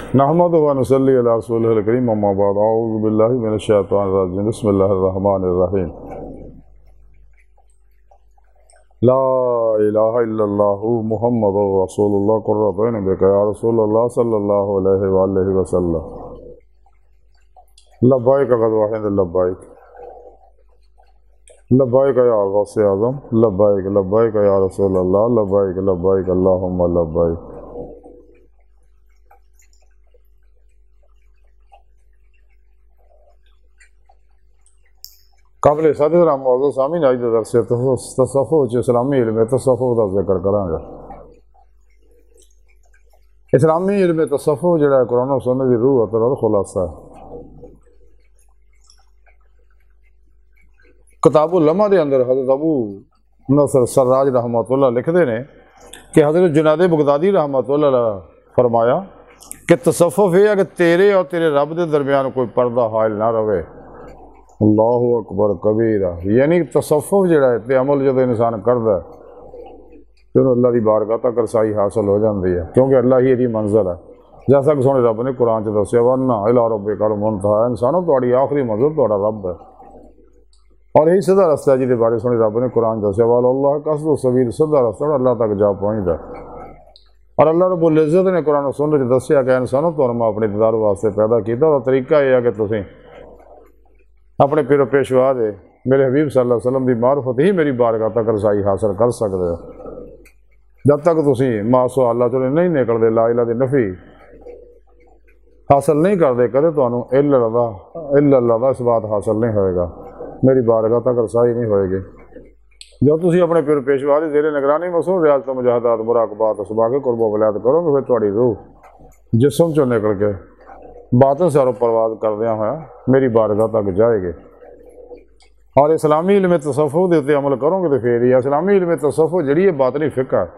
نحمدہ و نصلی علی رسولہ الکریم اما بعد اعوذ باللہ من الشیطان الرجیم بسم اللہ الرحمن الرحیم لا الہ الا اللہ محمد رسول اللہ قرۃ عین بک یا رسول اللہ صلی اللہ علیہ وآلہ وسلم لبیک قد واحد لبیک لبیک یا غوث اعظم لبیک لبیک یا رسول اللہ لبیک لبیک اللہم لبیک۔ قابل صدر موضوع سامعین آج کے درس تصوف اسلامی علم تصوف کا ذکر کریں گا۔ اسلامی علم تصوف جڑا ہے قرآن و سنت کی روح اور خلاصہ ہے۔ کتاب اللمع دے اندر حضرت ابو نصر سراج رحمۃ اللہ لکھتے ہیں کہ حضرت جنید بغدادی رحمۃ اللہ علیہ فرمایا کہ تصوف یہ ہے کہ تیرے اور تیرے رب دے درمیان کوئی پردہ حائل نہ رہے۔ اللہ اکبر کبیرہ، یعنی تصوف جڑا ہے تے عمل جدو انسان کرتا ہے تو اللہ دی بارگاہ تک رسائی حاصل ہو جاتی ہے، کیونکہ اللہ ہی دی منزل ہے۔ جیسا کہ سونے رب نے قرآن چ دسیا وَأَنَّ إِلَىٰ رَبِّكَ الْمُنتَهَىٰ، انسانوں تہاڈی آخری منزل تہاڈا رب ہے، اور یہی سیدھا رستہ ہے جی بارے سونے رب نے قرآن دسیا وَإِلَى اللَّهِ قَصْدُ السَّبِيلِ، سیدھا رستہ اللہ تک جا پہنچتا ہے۔ اور اللہ رب العزت نے قرآن و سنت چ دسیا کہ انسانوں تو میں اپنے دیدار واسطے پیدا کیتا، اور طریقہ یہ ہے کہ تسی اپنے پیر و پیشوا دے میرے حبیب صلی اللہ علیہ وسلم دی معرفت ہی میری بارگاہ تک رسائی حاصل کر سکتے ہو۔ جب تک تسی ماسو اللہ چلے نہیں نکلتے، لا الہ دی نفی حاصل نہیں کرتے، کدے تمہیں الا اللہ دا اس بات حاصل نہیں ہوئے گا، میری بارگاہ تک رسائی نہیں ہوئے گی۔ جب تسی اپنے پیر و پیشوا دی زیر نگرانی مسو ریاضت و مجاہدات مراقبات اسباق قرب و ولایت کرو گے، پھر تہاڈی روح جسم چوں نکل کے باطن سے اور پرواز کردیا ہوا میری بارگاہ تک جائے گے۔ اور اسلامی علم تصوف دے اتنے عمل کرو گے تو پھر یہ اسلامی علم تصوف جڑی ہے باطنی فقہ ہے۔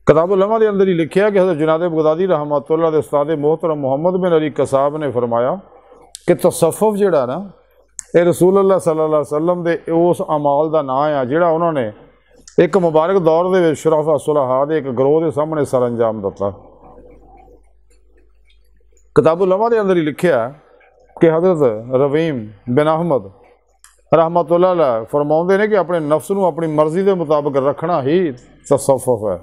کتاب اللمع دے اندر ہی لکھیا کہ حضرت جنید بغدادی رحمۃ اللہ دے استاد محترم محمد بن علی قصاب نے فرمایا کہ تصوف جڑا نا یہ رسول اللہ صلی اللہ علیہ وسلم دے اس اعمال دا نام ہے جڑا انہوں نے ایک مبارک دور دے شرفا صلحاء دے ایک گروہ دے سامنے سر انجام دتا۔ کتاب اللمع دے اندر ہی لکھیا کہ حضرت رویم بن احمد رحمۃ اللہ علیہ فرماؤندے نے کہ اپنے نفس نو اپنی مرضی دے مطابق رکھنا ہی تصوف ہے،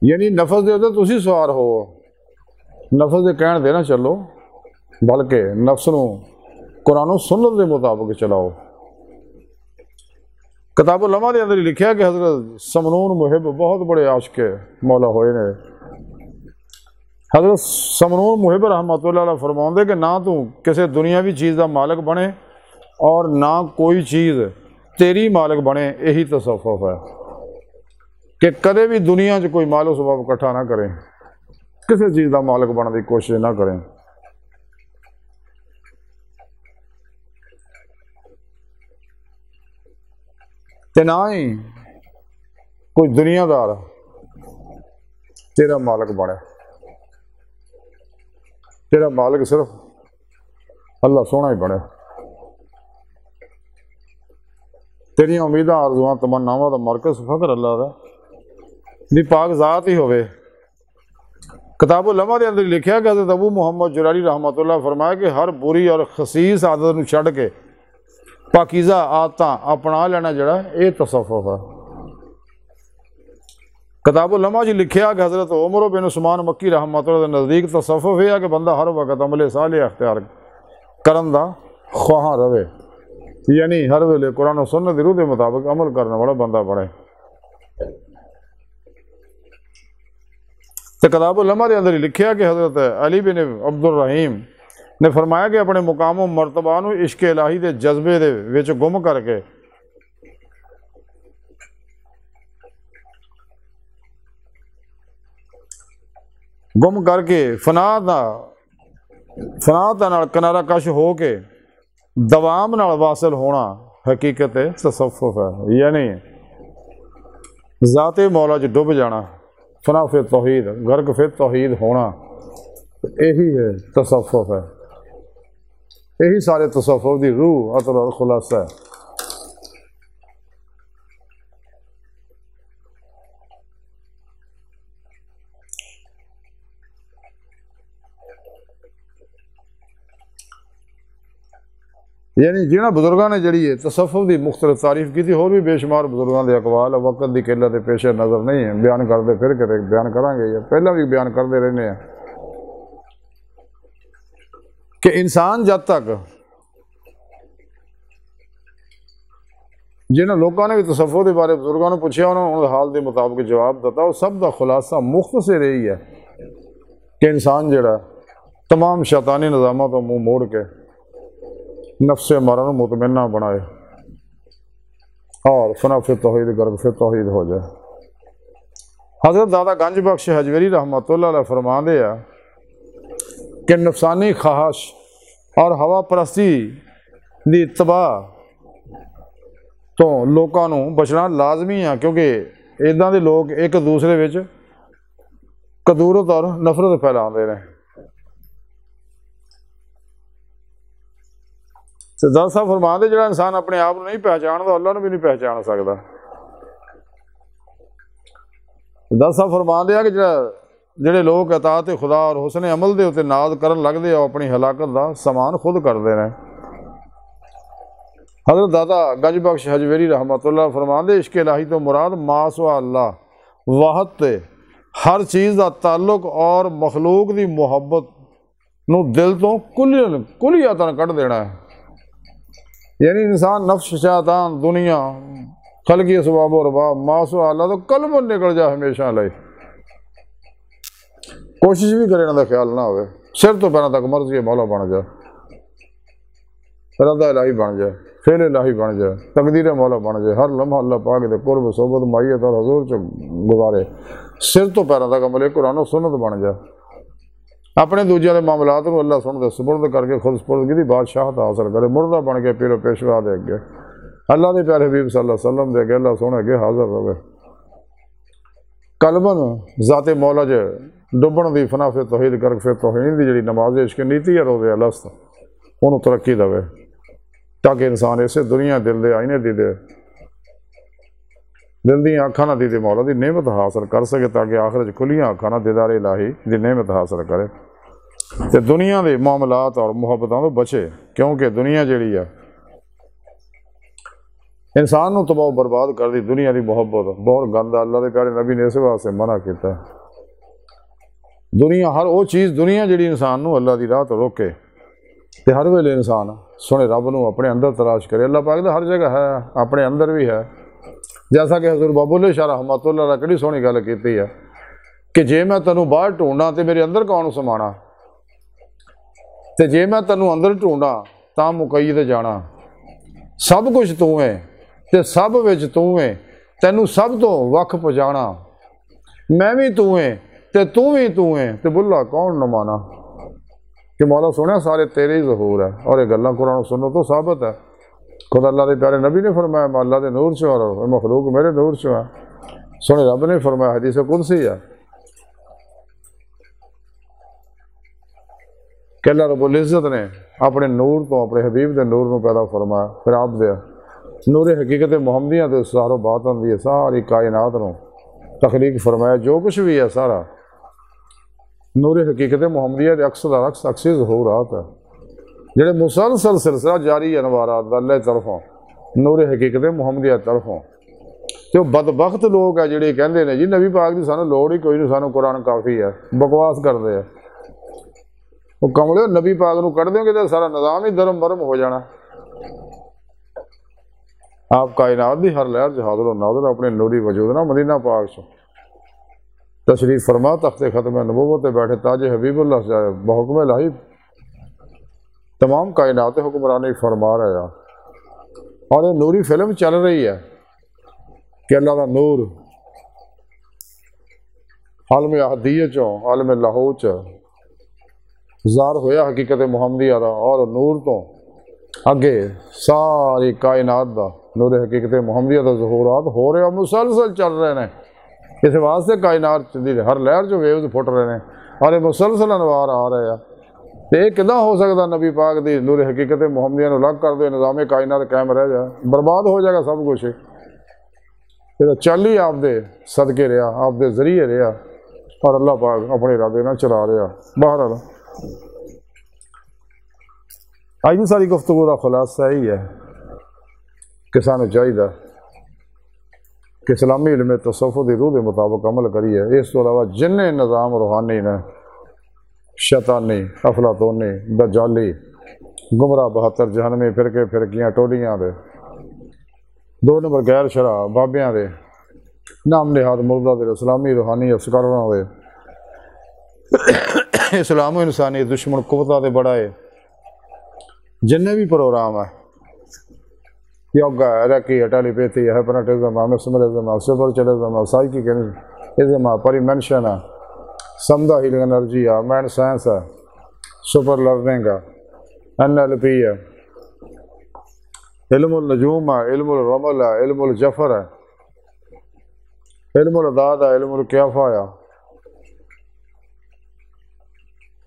یعنی نفس دے اندر تسی سوار ہو، نفس دے کہن دے نہ چلو، بلکہ نفس نو قرآن و سنت دے مطابق چلاؤ۔ کتاب اللمع دے اندر ہی لکھیا کہ حضرت سمنون محب بہت بڑے عاشق مولا ہوئے نے۔ حضرت سمنون محب رحمۃ اللہ علیہ فرماؤندے کہ نہ تو کسی دنیاوی چیز دا مالک بنے اور نہ کوئی چیز تیری مالک بنے، یہی تصوف ہے کہ کدے بھی دنیا چ کوئی مال و سبب اکٹھا نہ کریں، کسی چیز دا مالک بننے کی کوشش نہ کریں۔ تے نہ ہی کوئی دنیا دار تیرا مالک بنے، تیرا مالک صرف اللہ سونا ہی بنے، تیری امیداں آرزواں تمناواں دا مرکز فقر اللہ دا دی پاک ذات ہی ہوئے۔ کتاب اللمع دے اندر لکھیا کہ حضرت ابو محمد جراری رحمۃ اللہ فرمایا کہ ہر بری اور خسیس عادت نو چھڑ کے پاکیزہ عادتاں اپنا لینا جڑا یہ تصوف ہے۔ کتاب اللمع جی لکھیا کہ حضرت عمر بن عثمان مکی رحمۃ اللہ دے نزدیک تصوف یہ ہے کہ بندہ ہر وقت عمل صالح اختیار کرن دا خواہاں رہے، یعنی ہر ویلے قرآن و سنت دی روح دے مطابق عمل کرنے والا بندہ بنے۔ تو کتاب اللمع دے اندر ہی لکھیا کہ حضرت علی بن عبد الرحیم نے فرمایا کہ اپنے مقام و مرتبہ نو عشق الہی دے جذبے دے وچ گم کر کے فنا نال کنارہ کش ہو کے دوام نال واصل ہونا حقیقت تصوف ہے، یعنی ذات مولا چ ڈب جانا، فنا فی توحید، غرق فی توحید ہونا، یہی ہے تصوف ہے، یہی سارے تصوف دی روح اصل اور خلاصہ ہے۔ یعنی جنہاں بزرگاں نے جڑی ہے تصوف دی مختلف تعریف کی تھی، اور بھی بے شمار بزرگاں دے اقوال وقت دی قلت پیش نظر نہیں ہے، بیان کرتے پھر کرے بیان کریں گے، یا پہلا بھی بیان کرتے رہنے ہیں کہ انسان جب تک جنہاں لوگوں نے بھی تصوف دے بارے بزرگوں نے پوچھا، انہوں نے حال دے مطابق جواب دیتا، اور سب دا خلاصہ مختصر یہی ہے کہ انسان جڑا تمام شیطانی نظاموں تو منہ موڑ کے نفس مرن مطمئنہ بنائے اور فنا فی توحید گرگ فی توحید ہو جائے۔ حضرت دادا گنج بخش حجویری رحمۃ اللہ علیہ فرماندے ہیں کہ نفسانی خواہش اور ہوا پرستی دی اتباع تو لوگوں نوں بچنا لازمی ہے، کیونکہ اداں دے لوگ ایک دوسرے وچ کدورت اور نفرت پھیلاندے نے۔ دادا صاحب فرماندے جڑا انسان اپنے آپ نہیں پہچاندا، اللہ نوں بھی نہیں پہچان سکدا۔ دادا صاحب فرماندے کہ جڑے لوگ اطاعت خدا اور حسن عمل دے تے ناز کرن لگدے اور اپنی ہلاکت دا سامان خود کردے نے۔ حضرت دادا گنج بخش حجویری رحمۃ اللہ فرماندے عشق الہی تو مراد ما سوا اللہ واحد تے ہر چیز دا تعلق اور مخلوق دی محبت نو دل تو کلیاتاً کٹ دینا ہے۔ یعنی انسان نفس شیطان دنیا خلقی اسباب و رباب ما سوا اللہ تو قلب نکل جا ہمیشہ لے، کوشش بھی کرے نہ خیال نہ ہوئے، سر تو پہنا تک مرضی مولا بن جائے، رضا الہی بن جائے، فعل الہی بن جائے، تقدیر مولا بن جائے، ہر لمحہ اللہ پاک دے قرب صحبت معیت اور حضور چ گزارے، سر تو پیروں تک عمل قرآن و سنت بن جائے، اپنے دوجیاں دے معاملات نوں اللہ سن دے سپرد کر کے خود سپردگی دی بادشاہت حاصل کرے، مردہ بن کے پیر و پیشوا دے اگے اللہ دے پیارے حبیب صلی اللہ علیہ وسلم دے اگے اللہ سونے اگے حاضر رہے، قلباً ذات مولا جے ڈبن دی فنا فی توحید کرک فی توحید دی جڑی نماز عشق نیتی ہے روزے الست انہوں ترقی دے، تاکہ انسان اسے دنیا دل دے آئینے دی دے دل دی آنکھاں نہ دی دے مولا دی نعمت حاصل کر سکے، تاکہ آخرت کھلیاں آنکھاں نہ دیدار الہی دی نعمت حاصل کرے تے دنیا دے معاملات اور محبتوں تو بچے، کیونکہ دنیا جڑی ہے انسان نو تباہ و برباد کر دی، دنیا دی محبت بہت گند، اللہ دے پیارے نبی نے اس واسطے منع کیتا ہے۔ دنیا ہر وہ چیز دنیا جڑی انسان نو اللہ دی راہ تو روکے تے ہر ویلے انسان سونے رب نو اپنے اندر تلاش کرے، اللہ پاک دا ہر جگہ ہے، اپنے اندر بھی ہے، جیسا کہ حضور بابو اللہ شاہ رحمۃ اللہ علیہ کڑی سونی گل کیتی ہے کہ جے میں تینوں باہر ڈھونڈا تے میرے اندر کون سمانا، تے جے میں تینوں اندر ڈھونڈا تاں مکئی تے جانا، سب کچھ تو ہے تے سب وچ تو ہے، تینوں سب تو وکھ پجانا، میں بھی تو ہے تے تو بھی تو ہے تے بلا کون نہ مانا، کہ مولا سونے سارے تیرے ہی ظہور ہے، اور یہ گلاں قرآن سنو تو ثابت ہے، خود اللہ دے پیارے نبی نے فرمایا میں اللہ دے نور سے اور مخلوق میرے نور سے ہے، سونے رب نے فرمایا حدیث قدسی ہے کہ اللہ رب العزت نے اپنے نور تو اپنے حبیب دے نور نو پیدا فرمایا، پھر آپ دے نور حقیقت محمدیہ دے اسرار و باطن دی ساری کائنات نو تخلیق فرمایا، جو کچھ بھی ہے سارا نور حقیقت محمدیہ دے اکثر عکس اکسی ظہورات ہے، جڑے مسلسل سلسلہ جاری انوارات اللہ طرفوں نور حقیقت محمدیہ طرفوں، تو بدبخت لوگ ہیں جڑے کہندے نے جی نبی پاک دی سانو لوڑ ہی کوئی نہیں، سانو قرآن کافی ہے، بکواس کردے ہیں، وہ کملے نبی پاک نو کر دیں گے تو سارا نظام ہی درم برم ہو جانا۔ آپ کائنات دی ہر لہر حاضر و ناظر اپنے نوری وجود نہ مدینہ پاک سے تشریف فرما، تخت ختم نبوت بیٹھے تاج حبیب اللہ سے بحکم الہی تمام کائنات حکمرانی فرما رہے ہیں، اور یہ نوری فلم چل رہی ہے کہ اللہ کا نور عالم احدیہ چوں عالم لاہور چ ظاہر ہویا حقیقت محمدیہ دا، اور نور تو اگے ساری کائنات دا نور حقیقت محمدیہ دا ظہورات ہو رہے ہیں، مسلسل چل رہے ہیں، اس واسطے کائنات دی ہر لہر جو ویوز پھٹ رہے ہیں اور یہ مسلسل انوار آ رہے ہیں، تو یہ کداں ہو سکتا نبی پاک دی نور حقیقت محمدیہ نو الگ کر دے، نظام کائنات قائم رہ جائے، برباد ہو جائے گا سب کچھ، یہ چل ہی آپ دے صدقے رہا، آپ دے ذریعے رہا، اور اللہ پاک اپنے ارادے نہ چلا رہا۔ بہرحال اج دی ساری گفتگو کا خلاصہ یہی ہے کہ سانوں چاہیے کہ اسلامی علم تصوف کی روح کے مطابق عمل کریے۔ اس تو علاوہ جن نظام روحانی نے شیطانی افلاطونی دجالی گمراہ 72 جہنمی فرقے فرقیاں ٹولیاں دے 2 نمبر غیر شرع بابیاں دے نام نہاد مردہ دے اسلامی روحانی افسکاراں دے اسلام و انسانی دشمن قوتاں دے بڑھائے جن بھی پروگرام ہے یوگا ہے ریکی ہے ٹیلی پیتھی ہے ہیپناٹزم ہے مسمرزم ہے سپرچلزم ہے سائیکزم ہے پری مینشن ہے سمدہ ہیلنگ انرجی ہے مائنڈ سائنس ہے سپر لرننگ ہے NLP ہے علم النجوم ہے علم الرمل ہے علم الجفر ہے علم العداد ہے علم القیافہ ہے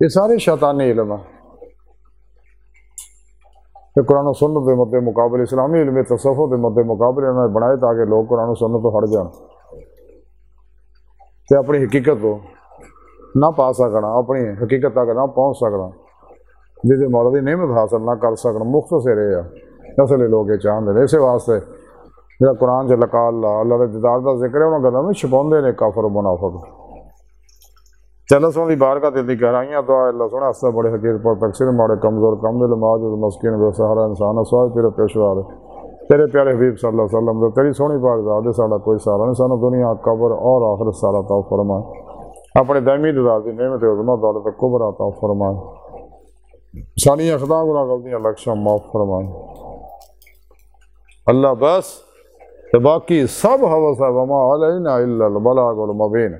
یہ سارے شیطانی علم ہیں کہ قرآن و سنت کے مد مقابلے اسلامی علم تصوف کے مد مقابلے انہوں نے بنائے تاکہ لوگ قرآن و سنت تو ہٹ جان تے اپنی حقیقت کو نہ پا سکنا اپنی حقیقت تک نہ پہنچ سکنا جس مولوی نعمت حاصل نہ کر سکنا مختصر ہے اصل لوگ یہ چاہتے ہیں اسی واسطے جہاں قرآن چ لقا اللہ کے دیدار کا ذکر ہے انہوں گلوں میں چھپاؤندے نے کافر و منافق چلو سو دی بارگاہ تے دی گہرائیاں تو اللہ سونا اس بڑے حقیر پر تقسیر ماڑے کمزور کم دل معجز مسکین بے سہارا انسان سوائے تیرے پیشوا دے تیرے پیارے حبیب صلی اللہ علیہ وسلم دے تیری سونی پاک ذات دے ساڈا کوئی سہارا نہیں سانو دنیا قبر اور آخرت سارا عطا فرمائے اپنے دائمی ذات دی نعمت عظمت دولت کبر عطا فرمائے سانی اخطاء گناہ غلطیاں لکشاں معاف فرمائے اللہ بس باقی سب حوث ہے وما علینا الا البلاغ المبین۔